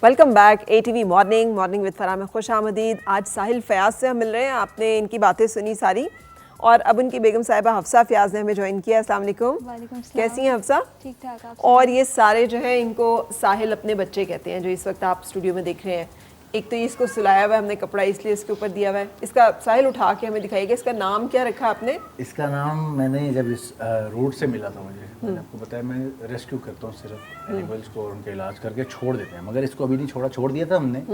Welcome back ATV morning with Farah में खुश आमदीद। आज साहिल फयाज से हम मिल रहे हैं। आपने इनकी बातें सुनी सारी और अब उनकी बेगम साहिबा हफ्सा फयाज ने हमें ज्वाइन किया। अस्सलाम वालेकुम। कैसी हैं हफ्सा? ठीक ठाक। आप और ये सारे जो हैं इनको साहिल अपने बच्चे कहते हैं, जो इस वक्त आप स्टूडियो में देख रहे हैं। एक तो ये इसको सुलाया हुआ है हमने, कपड़ा इसलिए इसके ऊपर दिया हुआ है। इसका साहिल उठा के हमें दिखाइएगा, इसका नाम क्या रखा आपने? इसका नाम मैंने जब इस रोड से मिला था मुझे, मैंने आपको बताया मैं रेस्क्यू करता हूँ सिर्फ एनिमल्स को और उनका इलाज करके छोड़ देते हैं, मगर इसको अभी नहीं छोड़ा, छोड़ दिया था हमने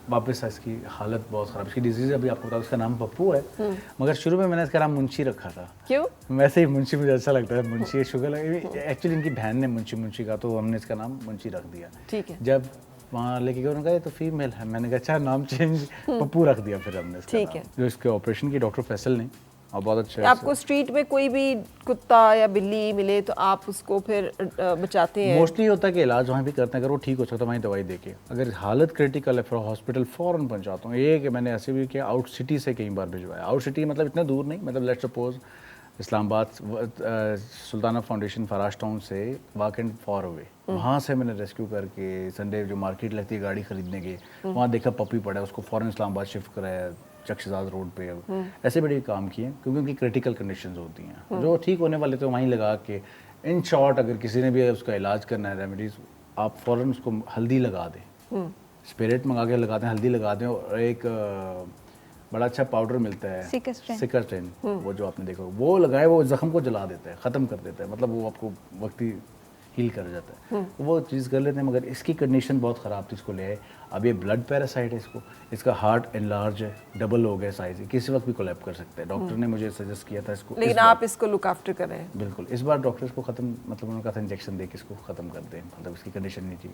वापस। इसकी हालत बहुत ख़राब, इसकी डिजीज़ अभी आपको बताऊँ, इसका नाम पप्पू है। मगर शुरू में मैंने इसका नाम मुंशी रखा था। क्यों? वैसे ही मुंशी मुझे अच्छा लगता है, मुंशी शुगर लगे। एक्चुअली इनकी बहन ने मुंशी का, तो हमने इसका नाम मुंशी रख दिया। ठीक है। जब वहाँ लेके गए उन्होंने कहा ये तो फीमेल है, मैंने कहा अच्छा नाम चेंज, पप्पू रख दिया फिर हमने इसका। ठीक है। जो इसके ऑपरेशन की डॉक्टर फैसल ने, और बहुत अच्छा। आपको स्ट्रीट में कोई भी कुत्ता या बिल्ली मिले तो आप उसको फिर बचाते हैं? मोस्टली होता है कि इलाज वहाँ भी करते हैं, अगर वो ठीक हो सकता है वहीं दवाई देके। अगर हालत क्रिटिकल है फिर हॉस्पिटल फ़ौरन पहुँचाता हूँ। ये कि मैंने ऐसे भी किया, आउट सिटी से कई बार भिजवाया। आउट सिटी मतलब इतना दूर नहीं, मतलब let's suppose Islamabad Sultana foundation Farash town से वाकेंड फॉर अवे, वहाँ से मैंने रेस्क्यू करके संडे जो मार्केट लगती है गाड़ी खरीदने के, वहाँ देखा पपी पड़ा है, उसको फ़ौरन इस्लामाबाद शिफ्ट कराया चक्षाजाद रोड पे। अब ऐसे बड़े काम किए क्योंकि उनकी क्रिटिकल कंडीशंस होती हैं। जो ठीक होने वाले थे वहीं लगा के, इन शॉर्ट अगर किसी ने भी उसका इलाज करना है, रेमेडीज़, आप फ़ौरन उसको हल्दी लगा दें, स्पिरिट मंगा के लगाते हैं, हल्दी लगा दें, और एक बड़ा अच्छा पाउडर मिलता है सिकरस्टेन, वो जो आपने देखा वो लगाए, वो जख्म को जला देता है, ख़त्म कर देता है, मतलब वो आपको वक्ती हील कर जाता है। तो वो चीज़ कर लेते हैं, मगर इसकी कंडीशन बहुत ख़राब थी, इसको ले आए। अब ये ब्लड पैरासाइट है, इसका हार्ट एनलार्ज है, डबल हो गया साइज, किसी वक्त भी कोलैप कर सकता है। डॉक्टर ने मुझे सजेस्ट किया था इसको, लेकिन आप इसको लुक आफ्टर कर रहे हैं? बिल्कुल। इस बार डॉक्टर इसको ख़त्म, मतलब उन्होंने कहा था इंजेक्शन दे के इसको ख़त्म कर दें, मतलब इसकी कंडीशन नहीं थी।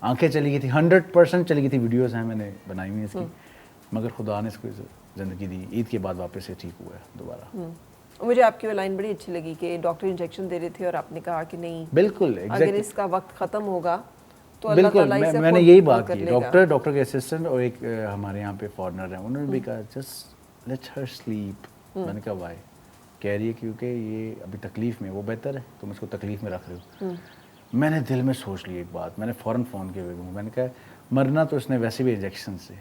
आंखें चली गई थी, 100% चली गई थी। वीडियोज़ हैं मैंने बनाई हुई इसकी, मगर खुदा ने इसको ज़िंदगी दी। ईद के बाद वापस से ठीक हुआ है दोबारा। मुझे आपकी वो लाइन बड़ी अच्छी लगी कि डॉक्टर इंजेक्शन दे रहे थे और आपने कहा कि नहीं, बिल्कुल अगर इसका वक्त ख़त्म होगा तो अल्लाह बिल्कुल। ताला इसे मैंने खुद यही दूर बात कर की, लेगा। डॉक्टर के असिस्टेंट और एक हमारे यहाँ पे फॉरनर है, उन्होंने भी कहा जस्ट लेट हर स्लीप। मैंने कहा वाई? कह रही है क्योंकि ये अभी तकलीफ़ में, वो बेहतर है, तुम इसको तकलीफ़ में रख रहे हो। मैंने दिल में सोच ली एक बात, मैंने फ़ौरन फ़ोन किया बेगम, मैंने कहा मरना तो इसने वैसे भी इंजेक्शन से,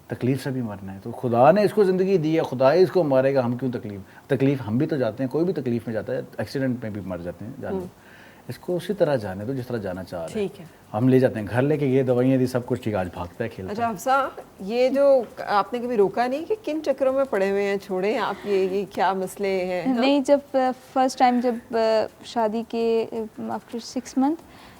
तकलीफ से भी मरना है, तो खुदा ने इसको ज़िंदगी दी है, खुदा ही इसको मारेगा, हम क्यों तकलीफ हम भी तो जाते हैं, कोई भी तकलीफ में जाता है, एक्सीडेंट में भी मर जाते हैं जानवर। इसको उसी तरह जाने दो जिस तरह जाना चाह रहे हैं। ठीक है। हम ले जाते हैं घर लेके, ये दवाइयाँ दी, सब कुछ ठीक, आज भागता है, खेलता अच्छा हफ्सा, ये जो आपने कभी रोका नहीं कि किन चक्करों में पड़े हुए हैं, छोड़ें आप, ये क्या मसले हैं? नहीं, जब फर्स्ट टाइम जब शादी के आफ्टर 6 मंथ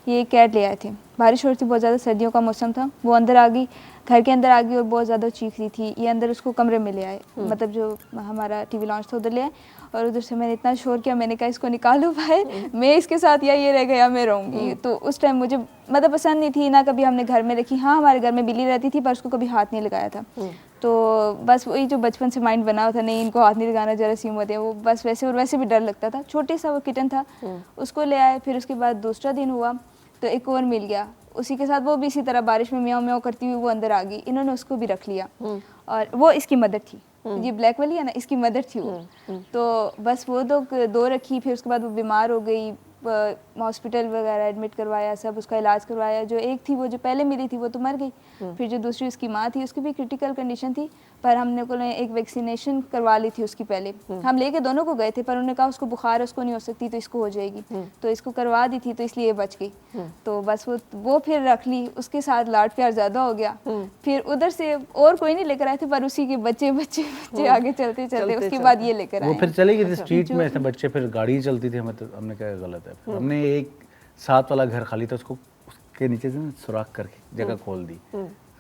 ये कैट ले आए थे, बारिश हो रही थी बहुत ज़्यादा, सर्दियों का मौसम था, वो अंदर आ गई, घर के अंदर आ गई और बहुत ज़्यादा चीख रही थी। ये अंदर उसको कमरे में ले आए, मतलब जो हमारा टीवी लॉन्च था उधर ले आए, और उधर से मैंने इतना शोर किया, मैंने कहा इसको निकालो भाई, मैं इसके साथ या ये रह गया मैं रहूँगी। तो उस टाइम मुझे मतलब पसंद नहीं थी ना, कभी हमने घर में रखी। हाँ, हमारे घर में बिल्ली रहती थी पर उसको कभी हाथ नहीं लगाया था। तो बस वही जो बचपन से माइंड बना हुआ था, नहीं इनको हाथ नहीं लगाना, जरासीम होते हैं, वो बस वैसे, और वैसे भी डर लगता था। छोटे सा वो किटन था, उसको ले आए। फिर उसके बाद दूसरा दिन हुआ तो एक और मिल गया, उसी के साथ वो भी इसी तरह बारिश में म्याऊं म्याऊं करती हुई वो अंदर आ गई। इन्होंने उसको भी रख लिया, और वो इसकी मदर थी, ये ब्लैक वाली है ना, इसकी मदर थी वो। तो बस वो दो रखी, फिर उसके बाद वो बीमार हो गई, हॉस्पिटल वगैरह एडमिट करवाया, सब उसका इलाज करवाया। जो एक थी वो जो पहले मिली थी वो तो मर गई, फिर जो दूसरी उसकी माँ थी उसकी भी क्रिटिकल कंडीशन थी, पर हमने को एक वैक्सीनेशन करवा ली थी उसकी पहले। हम लेके दोनों को गए थे, पर उन्होंने कहा उसको बुखार है, उसको नहीं हो सकती, तो इसको हो जाएगी, तो इसको करवा दी थी, तो इसलिए बच गई। तो बस वो फिर रख ली, उसके साथ लाड प्यार ज़्यादा हो गया। फिर उधर से और कोई नहीं लेकर आए थे, पर उसी के बच्चे आगे चलते चलते उसके बाद ये लेकर आए। वो फिर चले गए स्ट्रीट में, ऐसे बच्चे, फिर गाड़ी चलती थी, मतलब हमने कहा गलत है। हमने एक साथ वाला घर खाली था, उसको उसके नीचे से सुराख करके जगह खोल दी,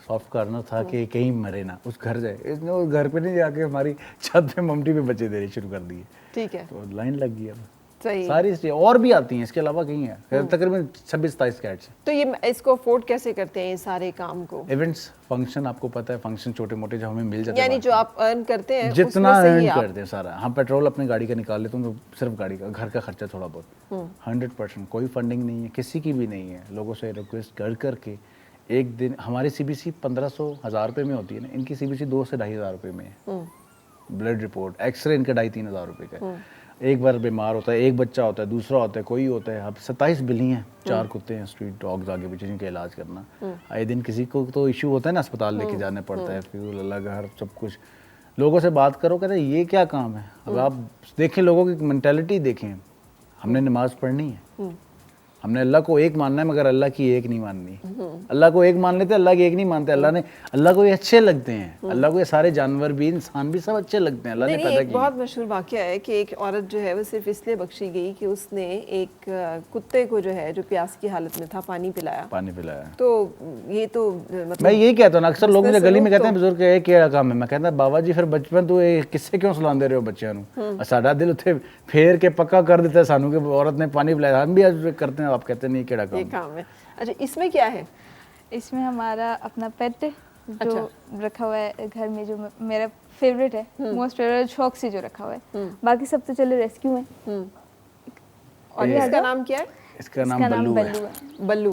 सॉफ्ट कॉर्नर था कि कहीं मरे ना, उस घर जाए। इसने उस घर पे नहीं जाके हमारी छत पे ममटी पे बच्चे देने शुरू कर दिए। ठीक है, तो लाइन लग गई। अब सही सारी और भी आती हैं, इसके अलावा कहीं है, तकरीबन 26-27 कैट्स हैं। तो ये इसको अफोर्ड कैसे करते हैं ये सारे काम को? इवेंट्स, फंक्शन, आपको पता है फंक्शन छोटे मोटे जो हमें मिल जाते हैं, यानी जो आप अर्न करते हैं जितना अर्न करते हैं सारा, हम पेट्रोल अपनी गाड़ी का निकाल लेते हैं, तो सिर्फ गाड़ी का, घर का खर्चा थोड़ा बहुत, 100%। कोई फंडिंग नहीं है, किसी की भी नहीं है। लोगों से रिक्वेस्ट कर करके एक दिन, हमारी CBC 1500-1000 रुपये में होती है ना, इनकी CBC 2 से 2500 रुपये में है। ब्लड रिपोर्ट, एक्सरे इनका 2500-3000 रुपये का है। एक बार बीमार होता है, एक बच्चा होता है, दूसरा होता है, कोई होता है। अब 27 बिल्ली हैं, 4 कुत्ते हैं, स्ट्रीट डॉग्स आगे पीछे, जिनका इलाज करना। आए दिन किसी को तो इशू होता है ना, अस्पताल लेके जाने पड़ता है, फ्यूल अलग, हर सब कुछ। लोगों से बात करो, कहते हैं ये क्या काम है। अब आप देखें, लोगों की मेंटालिटी देखें। हमने नमाज पढ़नी है, हमने अल्लाह को एक मानना है, मगर अल्लाह की एक नहीं माननी। अल्लाह को एक मान लेते, अल्लाह की एक नहीं मानते। अल्लाह को ये अच्छे लगते हैं, अल्लाह को ये सारे जानवर भी, इंसान भी सब अच्छे लगते हैं। अल्लाह ने पैदा एक बहुत मशहूर वाकया है कि एक औरत जो है वो सिर्फ इसलिए बख्शी गई कि उसने एक कुत्ते को जो है, जो प्यास की हालत में था, पानी पिलाया। तो ये तो मतलब मैं यही कहता हूँ ना, अक्सर लोग मुझे गली में कहते हैं बुजुर्ग ये क्या काम है। मैं कहता बाबा जी फिर बचपन तू ये किससे क्यों सुलांदे रहे हो बच्चों को। साडा दिल उत्थे फेर के पक्का कर देता है सानू कि औरत ने पानी पिलाया। हम भी आज करते हैं, आप कहते नहीं केड़ा ये काम है। अच्छा, इसमें क्या है? इसमें हमारा अपना पेट जो रखा हुआ है घर में, जो मेरा फेवरेट है, मोस्ट फेवरेट, शौक से जो रखा हुआ है। बाकी सब तो चले रेस्क्यू है। और इसका नाम क्या है? इसका नाम बल्लू है। बल्लू।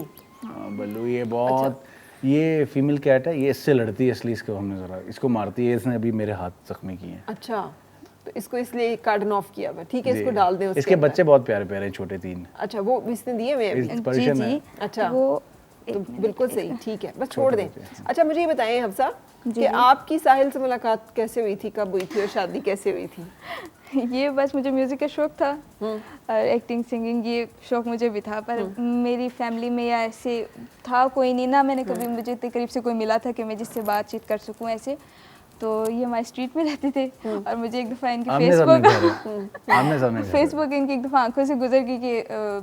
बल्लू ये बहुत ये फीमेल कैट है, ये इससे लड़ती है, इसलिए इसको हमने जरा इसको मारती है। इसने अभी मेरे हाथ जख्मी किए हैं। अच्छा, तो इसको इसलिए कार्डन ऑफ किया हुआ। ठीक है, इसको डाल दें। इसके बच्चे बहुत प्यारे प्यारे हैं, छोटे 3। अच्छा, वो इसने दिए हुए हैं? जी जी। अच्छा, वो तो बिल्कुल सही, ठीक है, बस छोड़ दें। अच्छा, मुझे ये बताएं हफ्सा कि आपकी साहिल से मुलाकात कैसे हुई थी, कब हुई थी और शादी कैसे हुई थी? ये बस मुझे म्यूज़िक का शौक था और एक्टिंग सिंगिंग ये शौक मुझे भी था, पर मेरी फैमिली में या ऐसे था कोई नहीं ना। मैंने कभी, मुझे इतने करीब से कोई मिला था कि मैं जिससे बातचीत कर सकूं ऐसे। तो ये हमारे स्ट्रीट में रहते थे और मुझे एक दफ़ा इनकी फेसबुक इनकी एक दफ़ा आंखों से गुजर गई कि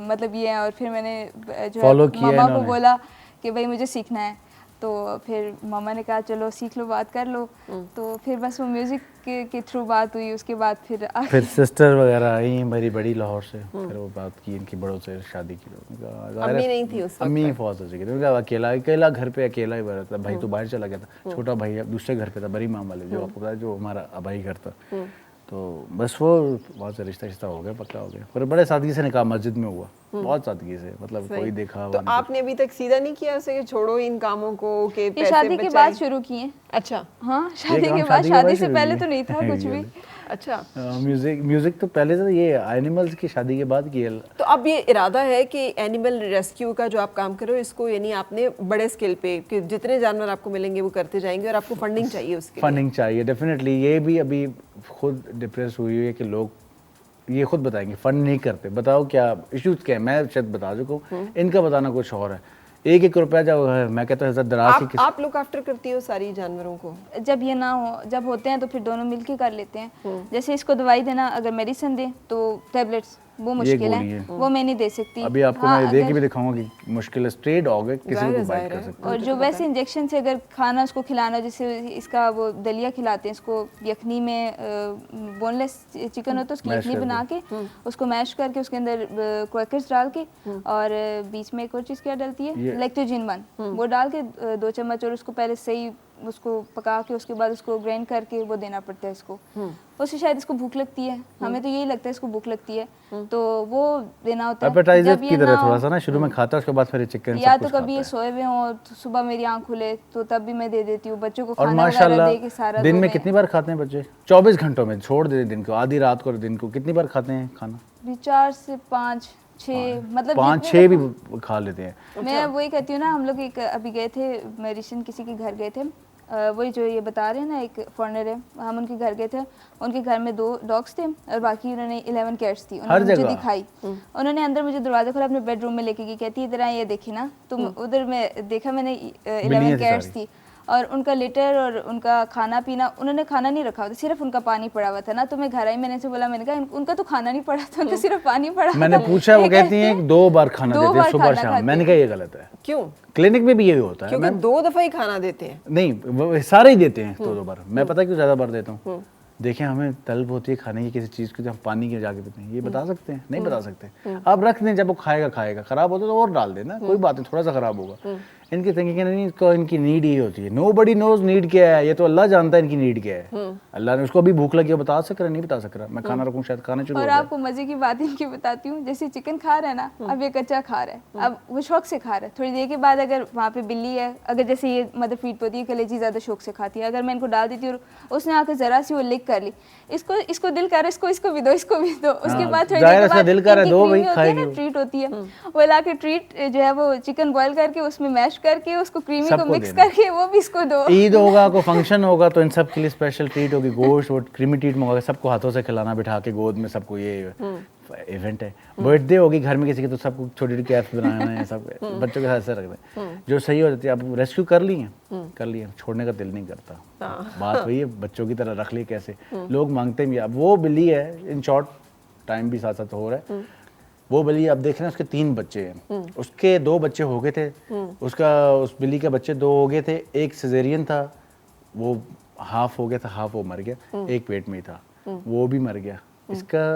मतलब ये है। और फिर मैंने जो है मामा को बोला कि भाई मुझे सीखना है। तो फिर मामा ने कहा चलो सीख लो, बात कर लो। तो फिर बस वो म्यूज़िक के थ्रू बात हुई। उसके बाद फिर सिस्टर वगैरह आई मेरी बड़ी लाहौर से, फिर वो बात की इनकी बड़ों से, शादी की। अम्मी नहीं थी उस वक्त? अम्मी फौज हो चुकी थी। अकेला घर पे अकेला ही रहता। भाई तो बाहर चला गया था, छोटा भाई दूसरे घर पे था, बड़ी माम वाले, जो आपको पता है, जो हमारा अबाई घर था। तो बस वो बहुत से रिश्ता हो गया, पक्का हो गया। पर बड़े सादगी से निकाह मस्जिद में हुआ, बहुत सादगी से, मतलब कोई देखा। तो आपने अभी तक सीधा नहीं किया उसे कि छोड़ो इन कामों को, कि पैसे शादी के बाद शुरू किए? अच्छा, हाँ, शादी के बाद। शादी से पहले तो नहीं था कुछ भी। अच्छा, म्यूजिक तो पहले से, ये एनिमल्स की शादी के बाद किया। तो अब ये इरादा है कि एनिमल रेस्क्यू का जो आप काम कर रहे हो, इसको यानी आपने बड़े स्केल पे, कि जितने जानवर आपको मिलेंगे वो करते जाएंगे, और आपको फंडिंग चाहिए उसके लिए। फंडिंग चाहिए डेफिनेटली। ये भी अभी खुद डिप्रेस हुई है कि लोग ये खुद बताएंगे फंड नहीं करते। बताओ क्या इश्यूज क्या है, मैं शायद बता चुका हूँ, इनका बताना कुछ और है। 1-1 रुपया जब मैं कहता हूँ दराज की। आप लोग आफ्टर करती हो सारी जानवरों को? जब ये ना हो, जब होते हैं तो फिर दोनों मिलके कर लेते हैं। जैसे इसको दवाई देना, अगर मेडिसिन दे तो टैबलेट्स वो मुश्किल है, वो मैं नहीं दे सकती। अभी आपको मैं दे के भी दिखाऊंगा कि मुश्किल है। स्ट्रे डॉग है, किसी को बाइट कर सकता है। और जो वैसे इंजेक्शन से अगर खाना उसको खिलाना, जैसे इसका वो दलिया खिलाते हैं इसको, यखनी में बोनलेस चिकन होता है, उसकी यखनी बना के उसको मैश करके उसके अंदर क्रैकर्स डाल के, और बीच में एक और चीज़ क्या डलती है, लैक्टोजिन 1, वो डाल के 2 चम्मच, और उसको पहले सही उसको पका के उसके बाद उसको ग्राइंड करके वो देना पड़ता है इसको। उससे शायद इसको भूख लगती है, हमें तो यही लगता है इसको भूख लगती है, तो वो देना होता है। एपेटाइजर की तरह थोड़ा सा ना, शुरू में खाता है, उसके बाद फिर चिकन या तो कभी ये सोए हुए हों तो सुबह मेरी आंख खुले तो तब भी मैं दे देती हूँ बच्चों को और खाना माशाल्लाह दे के। सारा दिन में कितनी बार खाते हैं बच्चे? 24 घंटों में छोड़ देते दिन को, आधी रात को दिन को कितनी बार खाते हैं खाना? 4 से 5 6, मतलब 5-6 भी खा लेते हैं। मैं वही कहती हूँ ना, हम लोग एक अभी गए थे, मेडिसिन किसी के घर गए थे, वही जो ये बता रहे हैं ना, एक फॉरेनर है, हम उनके घर गए थे। उनके घर में 2 डॉग्स थे और बाकी उन्होंने 11 कैट्स थी। उन्होंने मुझे दिखाई, उन्होंने अंदर मुझे दरवाजा खोला, अपने बेडरूम में लेके गई, कहती है इधर ये देखी ना तुम। उधर में देखा मैंने 11 कैट्स थी, और उनका लिटर और उनका खाना पीना, उन्होंने खाना नहीं रखा था, सिर्फ उनका पानी पड़ा हुआ था ना। तो मैं घर आई, मैंने से बोला, मैंने कहा उनका तो खाना नहीं पड़ा था, उनका सिर्फ पानी पड़ा। मैंने पूछा, वो कहती हैं 2 बार खाना देते हैं, सुबह शाम। मैंने कहा ये गलत है। क्यों? क्लिनिक में भी यही होता है, क्योंकि 2 दफा ही खाना देते हैं। नहीं, सारे ही देते हैं 2-2 बार। मैं पता क्यों ज्यादा बार देता हूँ? देखें, हमें तलब होती है खाने की किसी चीज़ की, हम पानी के जाके पीते हैं, ये बता सकते हैं? नहीं बता सकते। आप रख दें, जब वो खाएगा, खराब होता है तो और डाल देना, कोई बात नहीं, थोड़ा सा खराब होगा। इनकी थिंकिंग नहीं, इसको इनकी नीड ही होती है। नोबडी नोज नीड क्या है, ये तो अल्लाह जानता है इनकी नीड क्या है। अल्लाह ने उसको अभी भूख लगी है, बता सक रहा, नहीं बता सक रहा, मैं खाना रखूं शायद खाना शुरू हो और जाए। आपको मजे की बात इनकी बताती हूँ, जैसे चिकन खा रहा है ना, अब ये कच्चा खा रहा है, अब वो शौक से खा रहा है। थोड़ी देर के बाद अगर वहाँ पे बिल्ली है, अगर जैसे ये मदर फीड होती है, कलेजी ज़्यादा शौक से खाती है, अगर मैं इनको डाल देती हूँ और उसने आकर ज़रा सी वो लिक कर ली, इसको दिल कर रहा है, इसको भी दो, इसको भी दो। उसके बाद थोड़ी देर के बाद दिल कर रहा है, दो भाई खाएगी, ट्रीट होती है, वो ला के ट्रीट जो है वो चिकन बॉयल करके उसमें मैश करके उसको क्रीमी को मिक्स करके वो भी इसको दो। ईद होगा, कोई फंक्शन होगा तो इन सब के लिए स्पेशल ट्रीट होगी, गोश्त और क्रीमी ट्रीट मंगा के सबको हाथों से खिलाना, बिठा के गोद में सबको, ये इवेंट है। बर्थडे होगी घर में किसी की तो सबको छोटी छोटी कैप्स बनाना है, सब बच्चों के हाथ से रख दें जो सही हो जाती है। अब रेस्क्यू कर लिए, छोड़ने का दिल नहीं करता। बात वही है, बच्चों की तरह रख लिए कैसे, लोग मांगते भी। अब वो बिल्ली है, इन शॉर्ट टाइम भी साथ साथ हो रहा है, वो बिल्ली अब देख रहे हैं, उसके 3 बच्चे हैं, उसके 2 बच्चे हो गए थे, उस बिल्ली के बच्चे 2 हो गए थे, एक सिजेरियन था, वो हाफ हो गया था, हाफ वो मर गया, एक पेट में ही था, वो भी मर गया। इसका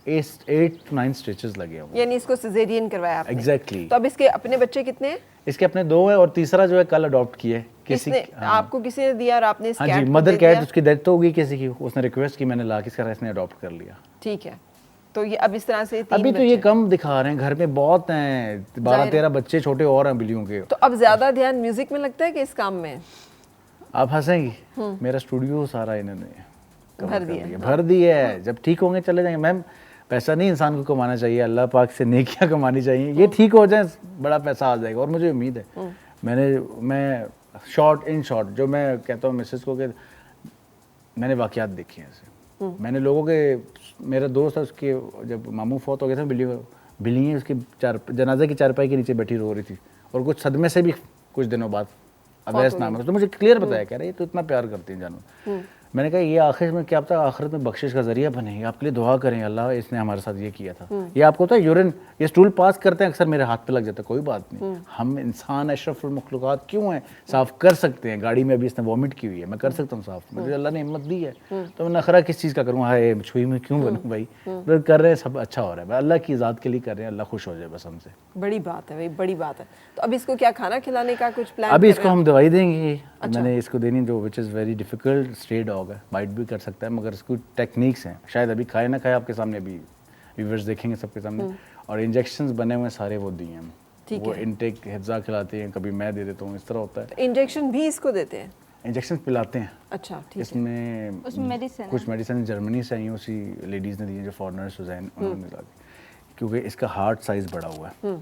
8 to 9 स्टिचेस लगे हैं, यानी इसको सिजेरियन करवाया आपने। एग्जैक्टली। तो अब इसके अपने बच्चे कितने हैं? इसके अपने 2 है और तीसरा जो है कल अडॉप्ट किए किसी। आपको किसी ने दिया और आपने इस हाँ कैट जी, को मदर दे कैट, दिया? उसकी डेथ हो गई किसी की, उसने रिक्वेस्ट की, मैंने ला के इसका इसने अडॉप्ट कर लिया। ठीक है, तो ये अब इस तरह से 3 अभी तो बच्चे ये कम दिखा रहे हैं, घर में बहुत हैं, 12-13 बच्चे छोटे और हैं बिल्लियों के। तो अब ज्यादा ध्यान म्यूजिक में लगता है कि इस काम में? आप हंसेंगी, मेरा स्टूडियो सारा इन्होंने भर दिया है। जब ठीक होंगे चले जाएंगे। मैम, पैसा नहीं इंसान को कमाना चाहिए, अल्लाह पाक से नेकियां कमानी चाहिए, ये ठीक हो जाए बड़ा पैसा आ जाएगा। और मुझे उम्मीद है, मैं शॉर्ट जो मैं कहता हूँ मिसेस को कि मैंने वाकयात देखे हैं ऐसे। मैंने लोगों के, मेरा दोस्त है, उसके जब मामू फौत हो गए थे, बिल्ली उसकी जनाजे की चारपाई के नीचे बैठी रो रही थी, और कुछ सदमे से भी कुछ दिनों बाद अवैस नाम है, तो मुझे क्लियर बताया, कह रहे ये तो इतना प्यार करती हैं जानवर। मैंने कहा ये आखिर में क्या पता आखिरत में बख्शिश का जरिया बने, आपके लिए दुआ करें, अल्लाह इसने हमारे साथ ये किया था। ये आपको पता है, यूरिन ये स्टूल पास करते हैं अक्सर मेरे हाथ पे लग जाता है, कोई बात नहीं, हम इंसान अशरफुल मखलूक़ात क्यों हैं, साफ़ कर सकते हैं। गाड़ी में अभी इसने वॉमिट की हुई है, मैं कर सकता हूँ साफ़, मुझे अल्लाह ने हिम्मत दी है, तो मैं नखरा किस चीज़ का करूँ, हाय छुई में क्यों बनूँ भाई, फिर कर रहे हैं, सब अच्छा हो रहा है, अल्लाह की ज़ात के लिए कर रहे हैं, अल्लाह खुश हो जाए बस हमसे। बड़ी बात है भाई, बड़ी बात है। तो अब इसको क्या खाना खिलाने का कुछ प्लान? अभी इसको हम दवाई देंगे, मैंने इसको देनी जो which is very difficult, stray dog है, बाइट भी कर सकता है, मगर इसको टेक्निक्स हैं, शायद अभी खाए ना खाए आपके सामने, अभी व्यूअर्स देखेंगे सबके सामने। और इंजेक्शंस बने हुए सारे वो दिए हैं, वो इनटेक हिफ्जा खिलाते हैं, कभी मैं दे देता हूँ, इस तरह होता है। तो इंजेक्शन भी इसको देते हैं? इंजेक्शन पिलाते हैं। अच्छा, ठीक है। इसमें कुछ मेडिसिन जर्मनी से आई हैं, उसी लेडीज़ ने दी हैं जो फॉरनर्स हुसैन, उन्होंने ला दी, क्योंकि इसका हार्ट साइज़ बड़ा हुआ है,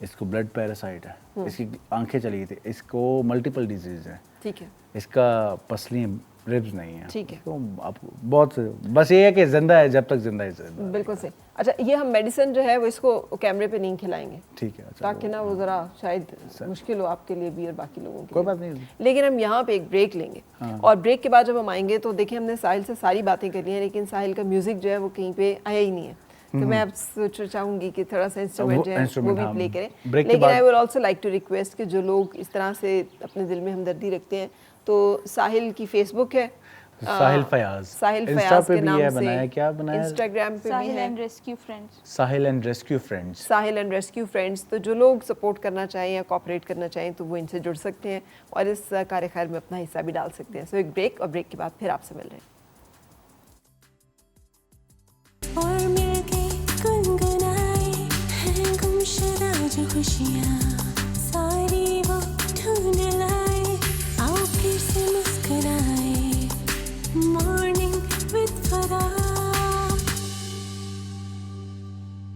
इसको ब्लड पैरासाइट है, इसकी आंखें चली गई थी, इसको मल्टीपल डिजीज़ है, ठीक है, इसका पसली रिब्स नहीं है, ठीक है, तो आप बहुत बस ये है कि जिंदा है, जब तक जिंदा है। बिल्कुल सही। अच्छा, ये हम मेडिसिन जो है वो इसको कैमरे पे नहीं खिलाएंगे, ठीक है, ताकि ना वो ज़रा शायद मुश्किल हो आपके लिए भी और बाकी लोगों के कोई बात नहीं, लेकिन हम यहाँ पे एक ब्रेक लेंगे। और ब्रेक के बाद जब हम आएंगे तो देखिए हमने साहिल से सारी बातें करी हैं, लेकिन साहिल का म्यूज़िक जो है वो कहीं पे आया ही नहीं है, तो मैं अब चाहूँगी कि थोड़ा सा इंस्ट्रूमेंट जो है वो भी प्ले करें। लेकिन I would also like to request कि जो लोग इस तरह से अपने दिल में हमदर्दी रखते हैं, तो साहिल की फेसबुक है साहिल फयाज के नाम से, बनाया, क्या बनाया, इंस्टाग्राम पे भी है Sahil and rescue friends. Sahil and rescue friends. तो जो लोग सपोर्ट करना चाहें या कोऑपरेट करना चाहें तो वो इनसे जुड़ सकते हैं और इस कार्य खैर में अपना हिस्सा भी डाल सकते हैं। सो एक ब्रेक, और ब्रेक के बाद फिर आपसे मिल रहे हैं। और मिलके गुनगुनाए हैं गुमशुदा जो खुशियाँ।